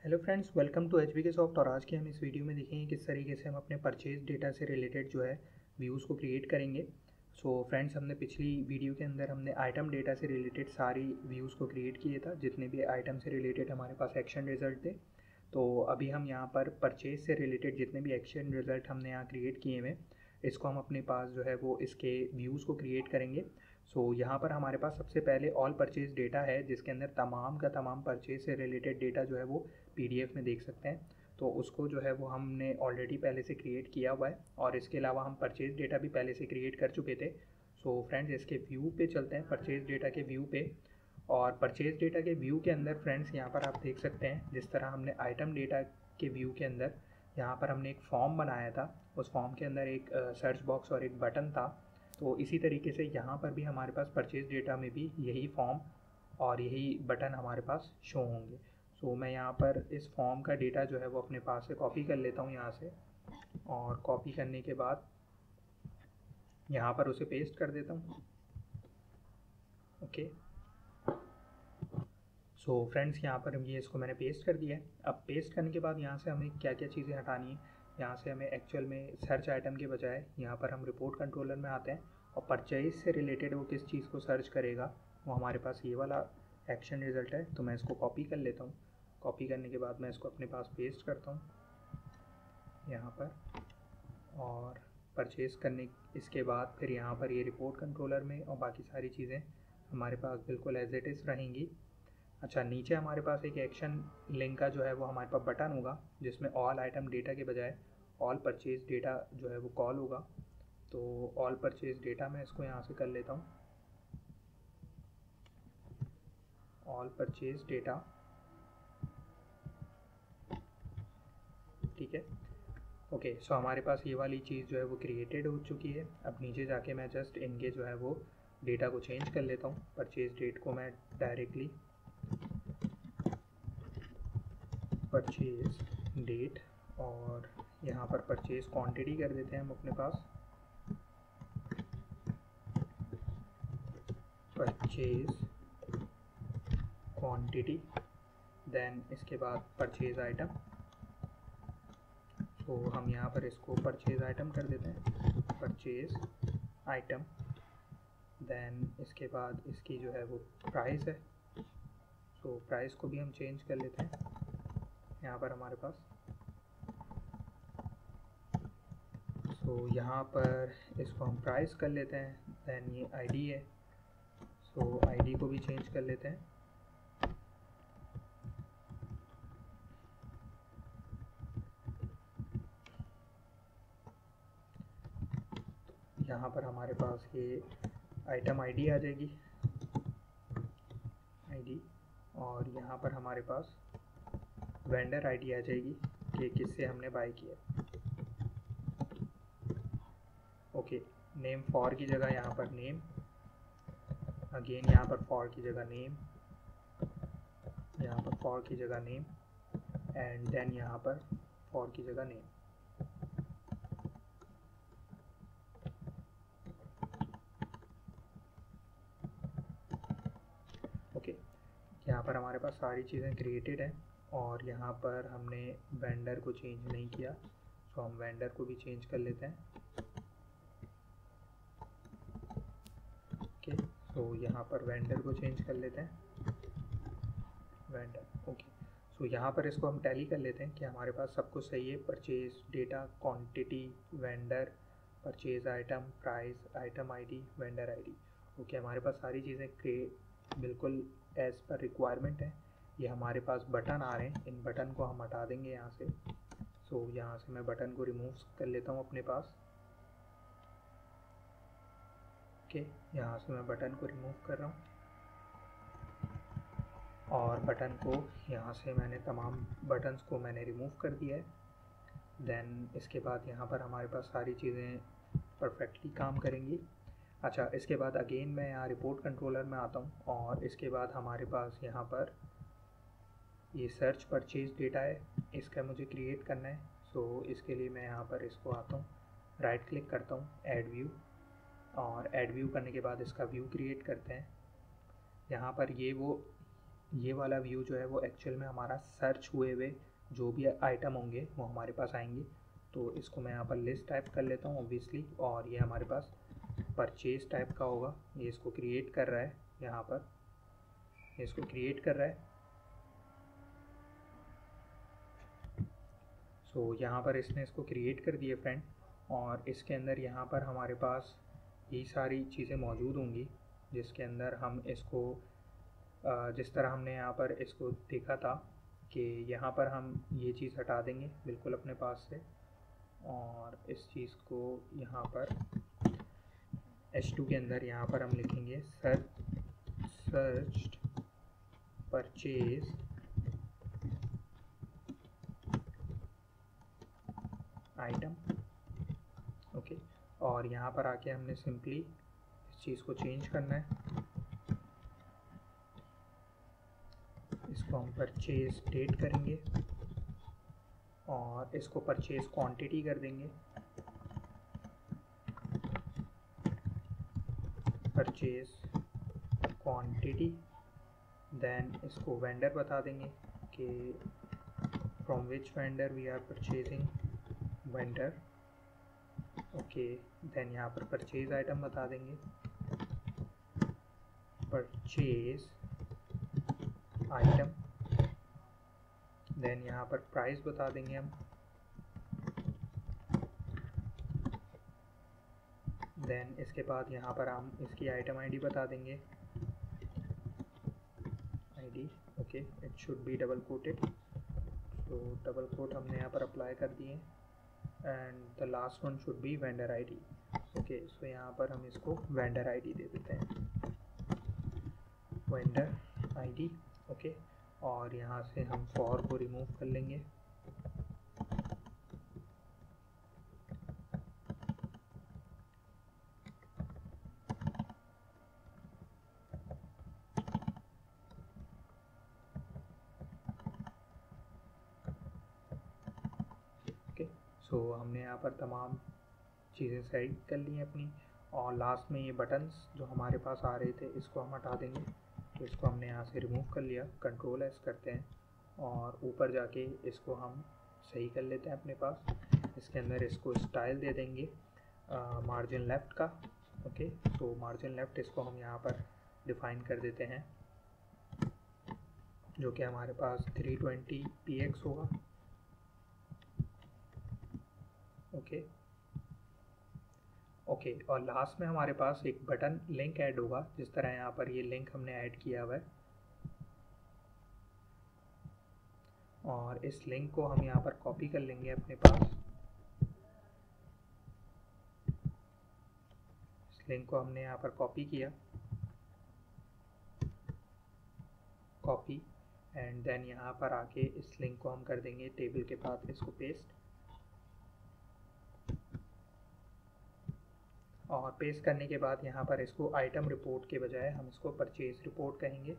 Hello friends, welcome to HBK soft. और आज के हम इस वीडियो में देखेंगे किस तरीके से हम अपने परचेज डेटा से रिलेटेड जो है व्यूज़ को क्रिएट करेंगे। सो फ्रेंड्स, हमने पिछली वीडियो के अंदर हमने आइटम डेटा से रिलेटेड सारी व्यूज़ को क्रिएट किए था, जितने भी आइटम से रिलेटेड हमारे पास एक्शन रिजल्ट थे। तो अभी हम यहाँ पर परचेज से रिलेटेड जितने भी एक्शन रिजल्ट हमने यहाँ क्रिएट किए हुए, इसको हम अपने पास जो है वो इसके व्यूज़ को क्रिएट करेंगे। सो यहाँ पर हमारे पास सबसे पहले ऑल परचेज डेटा है, जिसके अंदर तमाम का तमाम परचेज से रिलेटेड डेटा जो है वो पीडीएफ में देख सकते हैं। तो उसको जो है वो हमने ऑलरेडी पहले से क्रिएट किया हुआ है, और इसके अलावा हम परचेज डेटा भी पहले से क्रिएट कर चुके थे। सो फ्रेंड्स, इसके व्यू पे चलते हैं, परचेज डेटा के व्यू पे। और परचेज डेटा के व्यू के अंदर फ्रेंड्स यहाँ पर आप देख सकते हैं, जिस तरह हमने आइटम डेटा के व्यू के अंदर यहाँ पर हमने एक फॉर्म बनाया था, उस फॉर्म के अंदर एक सर्च बॉक्स और एक बटन था। तो इसी तरीके से यहाँ पर भी हमारे पास परचेज डेटा में भी यही फॉर्म और यही बटन हमारे पास शो होंगे। सो मैं यहाँ पर इस फॉर्म का डेटा जो है वो अपने पास से कॉपी कर लेता हूँ यहाँ से, और कॉपी करने के बाद यहाँ पर उसे पेस्ट कर देता हूँ। ओके, सो फ्रेंड्स, यहाँ पर ये इसको मैंने पेस्ट कर दिया है। अब पेस्ट करने के बाद यहाँ से हमें क्या क्या चीज़ें हटानी है। यहाँ से हमें एक्चुअल में सर्च आइटम के बजाय यहाँ पर हम रिपोर्ट कंट्रोलर में आते हैं, और परचेज से रिलेटेड वो किस चीज़ को सर्च करेगा वो हमारे पास ये वाला एक्शन रिज़ल्ट है। तो मैं इसको कॉपी कर लेता हूँ। कॉपी करने के बाद मैं इसको अपने पास पेस्ट करता हूँ यहाँ पर, और परचेज़ करने इसके बाद फिर यहाँ पर ये रिपोर्ट कंट्रोलर में, और बाकी सारी चीज़ें हमारे पास बिल्कुल एज इट इज़ रहेंगी। अच्छा, नीचे हमारे पास एक एक्शन लिंक का जो है वो हमारे पास बटन होगा, जिसमें ऑल आइटम डेटा के बजाय ऑल परचेज डेटा जो है वो कॉल होगा। तो ऑल परचेज डेटा मैं इसको यहाँ से कर लेता हूँ, ऑल परचेज डेटा। ठीक है, ओके। सो हमारे पास ये वाली चीज़ जो है वो क्रिएटेड हो चुकी है। अब नीचे जाके मैं जस्ट इनके जो है वो डेटा को चेंज कर लेता हूँ। परचेज डेट को मैं डायरेक्टली परचेज डेट, और यहाँ पर परचेज क्वांटिटी कर देते हैं हम अपने पास, परचेज क्वांटिटी। देन इसके बाद परचेज आइटम। तो हम यहाँ पर इसको परचेज आइटम कर देते हैं, परचेज आइटम। देन इसके बाद इसकी जो है वो प्राइस है, तो प्राइस को भी हम चेंज कर लेते हैं यहाँ पर हमारे पास। सो यहाँ पर इसको हम प्राइस कर लेते हैं। देन ये आईडी है, सो आईडी को भी चेंज कर लेते हैं। यहाँ पर हमारे पास ये आइटम आईडी आ जाएगी, आईडी। और यहाँ पर हमारे पास वेंडर आईडी आ जाएगी कि किससे हमने बाय किया। ओके, नेम फॉर की जगह यहाँ पर नेम, अगेन यहाँ पर फॉर की जगह नेम, यहाँ पर फॉर की जगह नेम, एंड देन यहाँ पर फॉर की जगह नेम। ओके, यहाँ पर हमारे पास सारी चीज़ें क्रिएटेड हैं, और यहाँ पर हमने वेंडर को चेंज नहीं किया, तो हम वेंडर को भी चेंज कर लेते हैं। ओके, सो यहाँ पर वेंडर को चेंज कर लेते हैं, वेंडर। ओके, सो यहाँ पर इसको हम टैली कर लेते हैं कि हमारे पास सब कुछ सही है। Purchase data, quantity, vendor, purchase item, price, item ID, vendor ID. Okay, हमारे पास सारी चीज़ें बिल्कुल एज़ पर रिक्वायरमेंट है। ये हमारे पास बटन आ रहे हैं, इन बटन को हम हटा देंगे यहाँ से। सो यहाँ से मैं बटन को रिमूव कर लेता हूँ अपने पास। ओके, यहाँ से मैं बटन को रिमूव कर रहा हूँ, और बटन को यहाँ से मैंने तमाम बटन्स को मैंने रिमूव कर दिया है। देन इसके बाद यहाँ पर हमारे पास सारी चीज़ें परफेक्टली काम करेंगी। अच्छा, इसके बाद अगेन मैं यहाँ रिपोर्ट कंट्रोलर में आता हूँ, और इसके बाद हमारे पास यहाँ पर ये सर्च परचेज डेटा है, इसका मुझे क्रिएट करना है। सो इसके लिए मैं यहाँ पर इसको आता हूँ, राइट क्लिक करता हूँ, ऐड व्यू, और ऐड व्यू करने के बाद इसका व्यू क्रिएट करते हैं। यहाँ पर ये वो ये वाला व्यू जो है वो एक्चुअल में हमारा सर्च हुए हुए जो भी आइटम होंगे वो हमारे पास आएंगे। तो इसको मैं यहाँ पर लिस्ट टाइप कर लेता हूँ ऑब्वियसली, और ये हमारे पास परचेज टाइप का होगा। ये इसको क्रिएट कर रहा है, यहाँ पर इसको क्रिएट कर रहा है। सो यहाँ पर इसने इसको क्रिएट कर दिए फ्रेंड, और इसके अंदर यहाँ पर हमारे पास ये सारी चीज़ें मौजूद होंगी, जिसके अंदर हम इसको जिस तरह हमने यहाँ पर इसको देखा था कि यहाँ पर हम ये चीज़ हटा देंगे बिल्कुल अपने पास से, और इस चीज़ को यहाँ पर H2 के अंदर यहाँ पर हम लिखेंगे सर्च परचेज आइटम। ओके, और यहाँ पर आके हमने सिंपली इस चीज़ को चेंज करना है। इसको हम परचेज डेट करेंगे और इसको परचेज क्वांटिटी कर देंगे, परचेज क्वांटिटी। देन इसको वेंडर बता देंगे कि from which vendor we are purchasing vendor. Okay, then यहाँ पर परचेज आइटम बता देंगे, परचेज आइटम। देन यहाँ पर प्राइस बता देंगे हम। देन इसके बाद यहाँ पर हम इसकी आइटम आईडी बता देंगे, ID. Okay, it should be double coated, तो डबल कोट हमने यहाँ पर अप्लाई कर दिए। And the last one should be vendor ID. Okay, so यहाँ पर हम इसको वेंडर आईडी दे देते हैं, वेंडर आईडी। ओके, और यहाँ से हम फॉर को रिमूव कर लेंगे। ओके, सो हमने यहाँ पर तमाम चीज़ें सेट कर ली हैं अपनी, और लास्ट में ये बटन्स जो हमारे पास आ रहे थे इसको हम हटा देंगे। तो इसको हमने यहाँ से रिमूव कर लिया, कंट्रोल एस करते हैं, और ऊपर जाके इसको हम सही कर लेते हैं अपने पास। इसके अंदर इसको स्टाइल दे देंगे मार्जिन लेफ़्ट का। ओके, तो मार्जिन लेफ़्ट इसको हम यहाँ पर डिफ़ाइन कर देते हैं, जो कि हमारे पास 320 px होगा। ओके ओके, और लास्ट में हमारे पास एक बटन लिंक ऐड होगा, जिस तरह यहाँ पर ये लिंक हमने ऐड किया हुआ है, और इस लिंक को हम यहाँ पर कॉपी कर लेंगे अपने पास। इस लिंक को हमने यहाँ पर कॉपी किया, कॉपी, एंड देन यहाँ पर आके इस लिंक को हम कर देंगे टेबल के बाद इसको पेस्ट, और पेस्ट करने के बाद यहाँ पर इसको आइटम रिपोर्ट के बजाय हम इसको परचेज रिपोर्ट कहेंगे।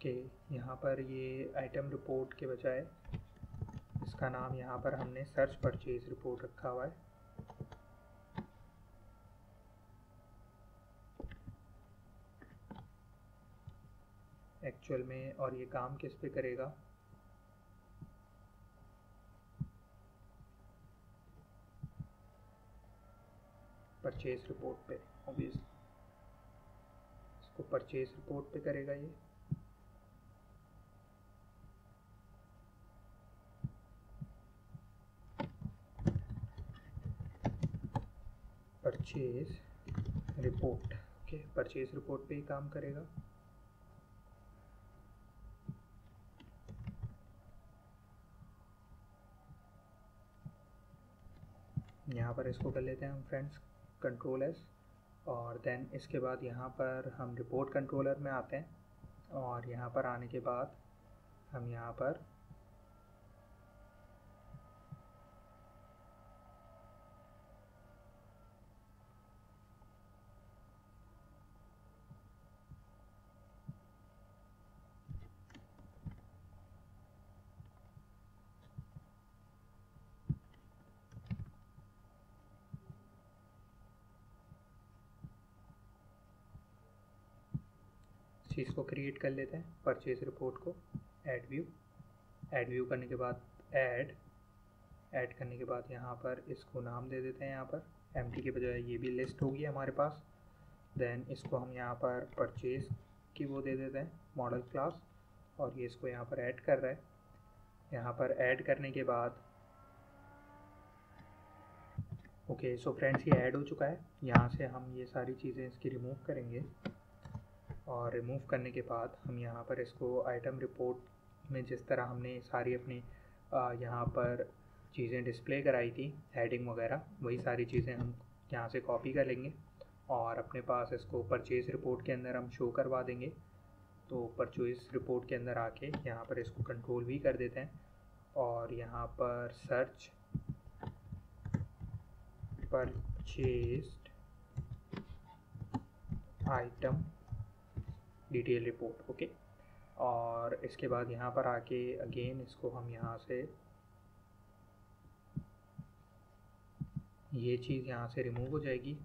कि यहाँ पर ये आइटम रिपोर्ट के बजाय इसका नाम यहाँ पर हमने सर्च परचेज रिपोर्ट रखा हुआ है। एक्चुअल में और ये काम किस पे करेगा, परचेज रिपोर्ट पे ऑब्वियसली, इसको परचेज रिपोर्ट पे करेगा ये। Purchase report, okay, purchase report पे ही काम करेगा। यहाँ पर इसको कर लेते हैं हम फ्रेंड्स कंट्रोल एस, और देन इसके बाद यहाँ पर हम रिपोर्ट कंट्रोलर में आते हैं, और यहाँ पर आने के बाद हम यहाँ पर चीज़ को क्रिएट कर लेते हैं, परचेज रिपोर्ट को। ऐड व्यू करने के बाद ऐड करने के बाद यहाँ पर इसको नाम दे देते हैं, यहाँ पर एम्प्टी के बजाय ये भी लिस्ट होगी हमारे पास। देन इसको हम यहाँ पर परचेज की वो दे देते हैं मॉडल क्लास, और ये इसको यहाँ पर ऐड कर रहा है। यहाँ पर ऐड करने के बाद ओके, सो फ्रेंड्स ये ऐड हो चुका है। यहाँ से हम ये सारी चीज़ें इसकी रिमूव करेंगे, और रिमूव करने के बाद हम यहाँ पर इसको आइटम रिपोर्ट में जिस तरह हमने सारी अपनी यहाँ पर चीज़ें डिस्प्ले कराई थी, हेडिंग वगैरह, वही सारी चीज़ें हम यहाँ से कॉपी कर लेंगे और अपने पास इसको परचेज रिपोर्ट के अंदर हम शो करवा देंगे। तो परचेज रिपोर्ट के अंदर आके यहाँ पर इसको कंट्रोल भी कर देते हैं, और यहाँ पर search purchased item detail report. Okay, और इसके बाद यहाँ पर आके अगेन इसको हम यहाँ से ये चीज़ यहाँ से रिमूव हो जाएगी,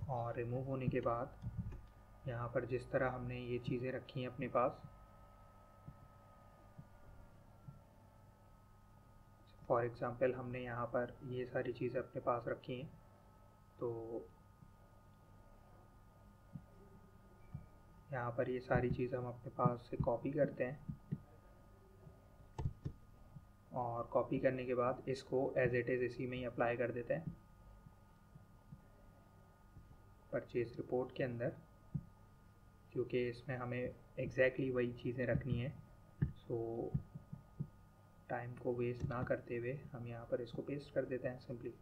और रिमूव होने के बाद यहाँ पर जिस तरह हमने ये चीज़ें रखी हैं अपने पास, फॉर एग्ज़ाम्पल हमने यहाँ पर ये सारी चीज़ें अपने पास रखी हैं, तो यहाँ पर ये सारी चीज़ हम अपने पास से कॉपी करते हैं, और कॉपी करने के बाद इसको एज इट इज़ इसी में ही अप्लाई कर देते हैं परचेज रिपोर्ट के अंदर, क्योंकि इसमें हमें एग्जैक्टली वही चीज़ें रखनी है। सो टाइम को वेस्ट ना करते हुए हम यहाँ पर इसको पेस्ट कर देते हैं सिंपली।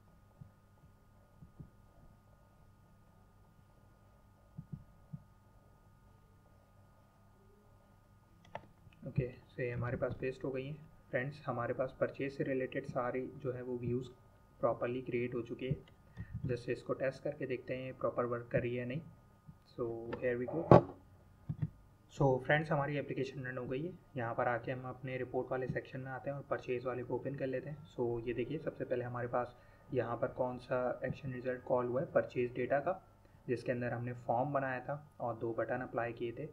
ओके, सो ये हमारे पास पेस्ट हो गई है। फ्रेंड्स, हमारे पास परचेज से रिलेटेड सारी जो है वो व्यूज़ प्रॉपरली क्रिएट हो चुकी है। जस्ट इसको टेस्ट करके देखते हैं प्रॉपर वर्क कर रही है नहीं। So here we go. So friends, हमारी एप्लीकेशन रन हो गई है। यहाँ पर आके हम अपने रिपोर्ट वाले सेक्शन में आते हैं और परचेज़ वाले को ओपन कर लेते हैं। सो ये देखिए, सबसे पहले हमारे पास यहाँ पर कौन सा एक्शन रिजल्ट कॉल हुआ है, परचेज डेटा का, जिसके अंदर हमने फॉर्म बनाया था और 2 बटन अप्लाई किए थे।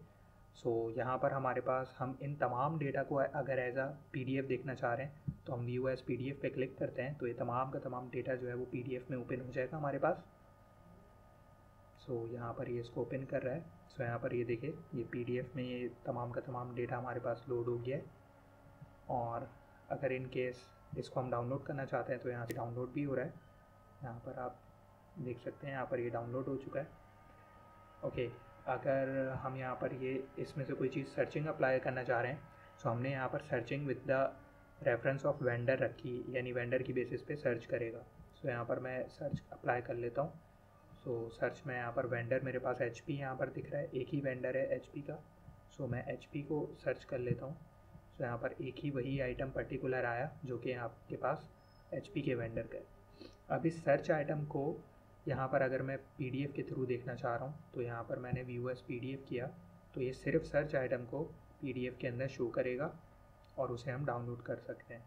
सो यहाँ पर हमारे पास हम इन तमाम डेटा को अगर एज अ PDF देखना चाह रहे हैं तो हम व्यू एज PDF पे क्लिक करते हैं, तो ये तमाम का तमाम डेटा जो है वो PDF में ओपन हो जाएगा हमारे पास। सो यहाँ पर ये इसको ओपन कर रहा है। सो यहाँ पर ये देखिए, ये PDF में ये तमाम का तमाम डेटा हमारे पास लोड हो गया है, और अगर इन केस इसको हम डाउनलोड करना चाहते हैं तो यहाँ से डाउनलोड भी हो रहा है। यहाँ पर आप देख सकते हैं, यहाँ पर ये डाउनलोड हो चुका है। ओके, अगर हम यहाँ पर ये इसमें से कोई चीज़ सर्चिंग अप्लाई करना चाह रहे हैं, तो हमने यहाँ पर searching with the reference of vendor रखी, यानी वेंडर की बेसिस पे सर्च करेगा। सो यहाँ पर मैं सर्च अप्लाई कर लेता हूँ। सो सर्च में यहाँ पर वेंडर मेरे पास HP यहाँ पर दिख रहा है, एक ही वेंडर है HP का। सो मैं HP को सर्च कर लेता हूँ। सो यहाँ पर एक ही वही आइटम पर्टिकुलर आया जो कि आपके पास HP के वेंडर का है। अब इस सर्च आइटम को यहाँ पर अगर मैं PDF के थ्रू देखना चाह रहा हूँ, तो यहाँ पर मैंने व्यू एज PDF किया, तो ये सिर्फ सर्च आइटम को PDF के अंदर शो करेगा और उसे हम डाउनलोड कर सकते हैं।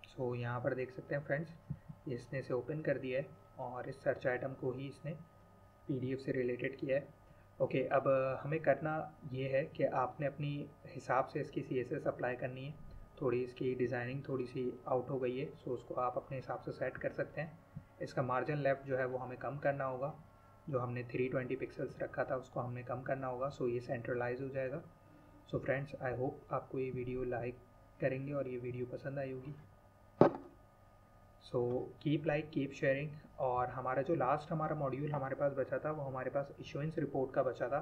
सो यहाँ पर देख सकते हैं फ्रेंड्स, इसने इसे ओपन कर दिया है और इस सर्च आइटम को ही इसने PDF से रिलेटेड किया है। ओके, अब हमें करना ये है कि आपने अपनी हिसाब से इसकी CSS अप्लाई करनी है। थोड़ी इसकी डिज़ाइनिंग थोड़ी सी आउट हो गई है, सो उसको आप अपने हिसाब से सेट कर सकते हैं। इसका मार्जिन लेफ्ट जो है वो हमें कम करना होगा, जो हमने 320 पिक्सल्स रखा था उसको हमें कम करना होगा, सो ये सेंट्रलाइज हो जाएगा। सो फ्रेंड्स, आई होप आपको ये वीडियो लाइक करेंगे और ये वीडियो पसंद आई होगी। So keep like, keep sharing. और हमारा जो लास्ट हमारा मॉड्यूल हमारे पास बचा था वो हमारे पास इशुएंस रिपोर्ट का बचा था।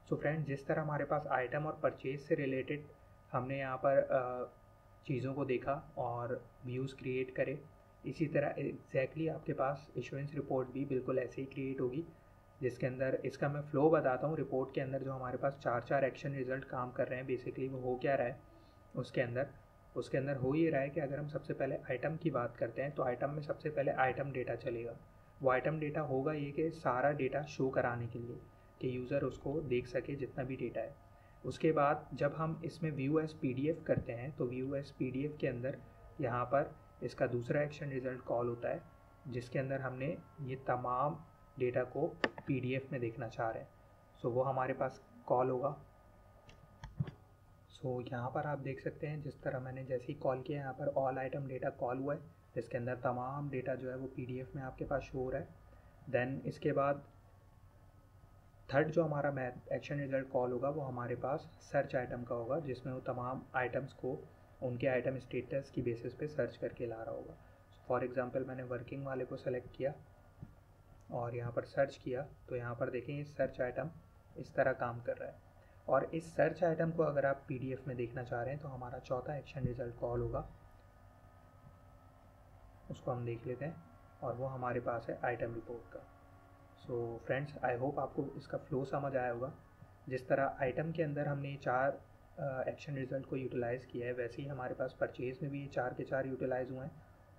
सो फ्रेंड्स, जिस तरह हमारे पास आइटम और परचेज से रिलेटेड हमने यहाँ पर चीज़ों को देखा और व्यूज़ क्रिएट करे, इसी तरह एग्जैक्टली आपके पास इशुएंस रिपोर्ट भी बिल्कुल ऐसे ही क्रिएट होगी, जिसके अंदर इसका मैं फ़्लो बताता हूँ। रिपोर्ट के अंदर जो हमारे पास 4 एक्शन रिजल्ट काम कर रहे हैं, बेसिकली वो हो क्या रहा है उसके अंदर हो ये रहा है कि अगर हम सबसे पहले आइटम की बात करते हैं तो आइटम में सबसे पहले आइटम डेटा चलेगा। वो आइटम डेटा होगा ये कि सारा डेटा शो कराने के लिए कि यूज़र उसको देख सके जितना भी डेटा है। उसके बाद जब हम इसमें व्यू एज PDF करते हैं तो व्यू एज PDF के अंदर यहाँ पर इसका दूसरा एक्शन रिजल्ट कॉल होता है, जिसके अंदर हमने ये तमाम डेटा को PDF में देखना चाह रहे हैं। सो वो हमारे पास कॉल होगा। सो यहाँ पर आप देख सकते हैं जिस तरह मैंने जैसे ही कॉल किया यहाँ पर ऑल आइटम डेटा कॉल हुआ है, जिसके अंदर तमाम डेटा जो है वो PDF में आपके पास शो हो रहा है। देन इसके बाद थर्ड जो हमारा मैथ एक्शन रिजल्ट कॉल होगा वो हमारे पास सर्च आइटम का होगा, जिसमें वो तमाम आइटम्स को उनके आइटम स्टेटस की बेसिस पे सर्च करके ला रहा होगा। फॉर एग्जांपल मैंने वर्किंग वाले को सेलेक्ट किया और यहाँ पर सर्च किया, तो यहाँ पर देखें ये सर्च आइटम इस तरह काम कर रहा है। और इस सर्च आइटम को अगर आप PDF में देखना चाह रहे हैं तो हमारा चौथा एक्शन रिजल्ट कॉल होगा, उसको हम देख लेते हैं और वो हमारे पास है आइटम रिपोर्ट का। सो फ्रेंड्स, आई होप आपको इसका फ्लो समझ आया होगा। जिस तरह आइटम के अंदर हमने 4 एक्शन रिजल्ट को यूटिलाइज़ किया है, वैसे ही हमारे पास परचेज़ में भी ये 4 के 4 यूटिलाइज़ हुए हैं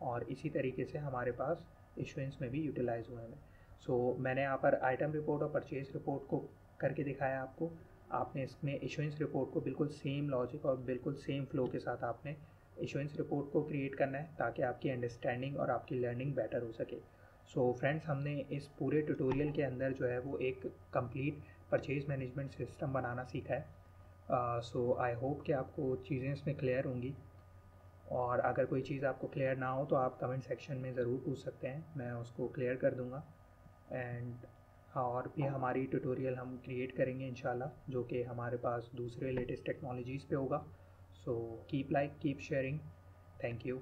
और इसी तरीके से हमारे पास इशुएंस में भी यूटिलाइज़ हुए हैं। सो मैंने यहाँ पर आइटम रिपोर्ट और परचेज़ रिपोर्ट को करके दिखाया आपको। आपने इसमें इशुएंस रिपोर्ट को बिल्कुल सेम लॉजिक और बिल्कुल सेम फ्लो के साथ आपने इशुएंस रिपोर्ट को क्रिएट करना है, ताकि आपकी अंडरस्टैंडिंग और आपकी लर्निंग बेटर हो सके। सो फ्रेंड्स, हमने इस पूरे ट्यूटोरियल के अंदर जो है वो एक कंप्लीट परचेज़ मैनेजमेंट सिस्टम बनाना सीखा है। सो आई होप कि आपको चीज़ें इसमें क्लियर होंगी, और अगर कोई चीज़ आपको क्लियर ना हो तो आप कमेंट सेक्शन में ज़रूर पूछ सकते हैं, मैं उसको क्लियर कर दूँगा। एंड और भी हमारी ट्यूटोरियल हम क्रिएट करेंगे इंशाल्लाह, जो कि हमारे पास दूसरे लेटेस्ट टेक्नोलॉजीज़ पे होगा। So keep like, keep sharing. Thank you.